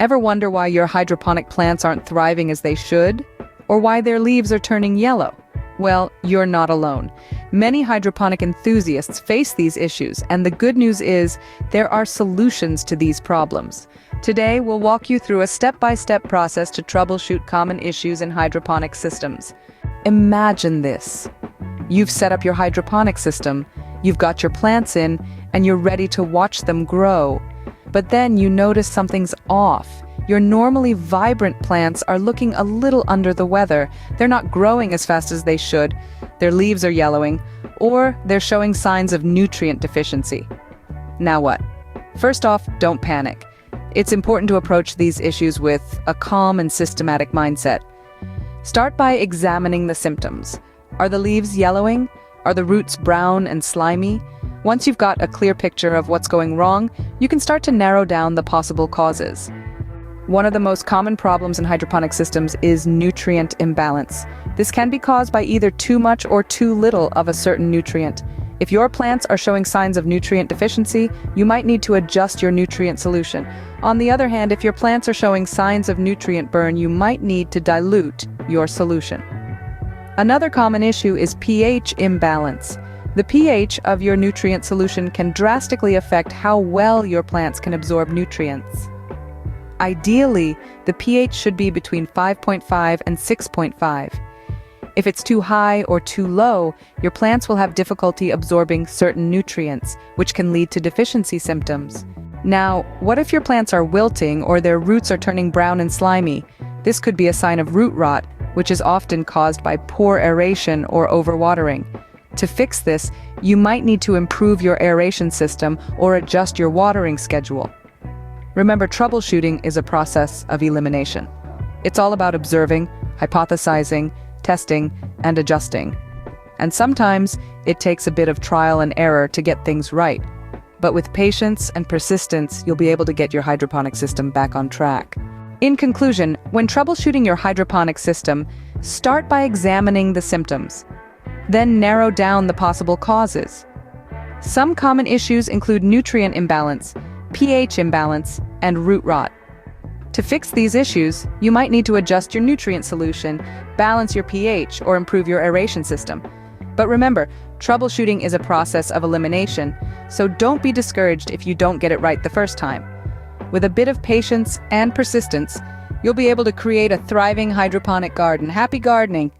Ever wonder why your hydroponic plants aren't thriving as they should? Or why their leaves are turning yellow? Well, you're not alone. Many hydroponic enthusiasts face these issues, and the good news is there are solutions to these problems. Today, we'll walk you through a step-by-step process to troubleshoot common issues in hydroponic systems. Imagine this. You've set up your hydroponic system, you've got your plants in, and you're ready to watch them grow. But then you notice something's off. Your normally vibrant plants are looking a little under the weather. They're not growing as fast as they should, their leaves are yellowing, or they're showing signs of nutrient deficiency. Now what? First off, don't panic. It's important to approach these issues with a calm and systematic mindset. Start by examining the symptoms. Are the leaves yellowing? Are the roots brown and slimy? Once you've got a clear picture of what's going wrong, you can start to narrow down the possible causes. One of the most common problems in hydroponic systems is nutrient imbalance. This can be caused by either too much or too little of a certain nutrient. If your plants are showing signs of nutrient deficiency, you might need to adjust your nutrient solution. On the other hand, if your plants are showing signs of nutrient burn, you might need to dilute your solution. Another common issue is pH imbalance. The pH of your nutrient solution can drastically affect how well your plants can absorb nutrients. Ideally, the pH should be between 5.5 and 6.5. If it's too high or too low, your plants will have difficulty absorbing certain nutrients, which can lead to deficiency symptoms. Now, what if your plants are wilting or their roots are turning brown and slimy? This could be a sign of root rot, which is often caused by poor aeration or overwatering. To fix this, you might need to improve your aeration system or adjust your watering schedule. Remember, troubleshooting is a process of elimination. It's all about observing, hypothesizing, testing, and adjusting. And sometimes it takes a bit of trial and error to get things right. But with patience and persistence, you'll be able to get your hydroponic system back on track. In conclusion, when troubleshooting your hydroponic system, start by examining the symptoms. Then narrow down the possible causes. Some common issues include nutrient imbalance, pH imbalance, and root rot. To fix these issues, you might need to adjust your nutrient solution, balance your pH, or improve your aeration system. But remember, troubleshooting is a process of elimination, so don't be discouraged if you don't get it right the first time. With a bit of patience and persistence, you'll be able to create a thriving hydroponic garden. Happy gardening!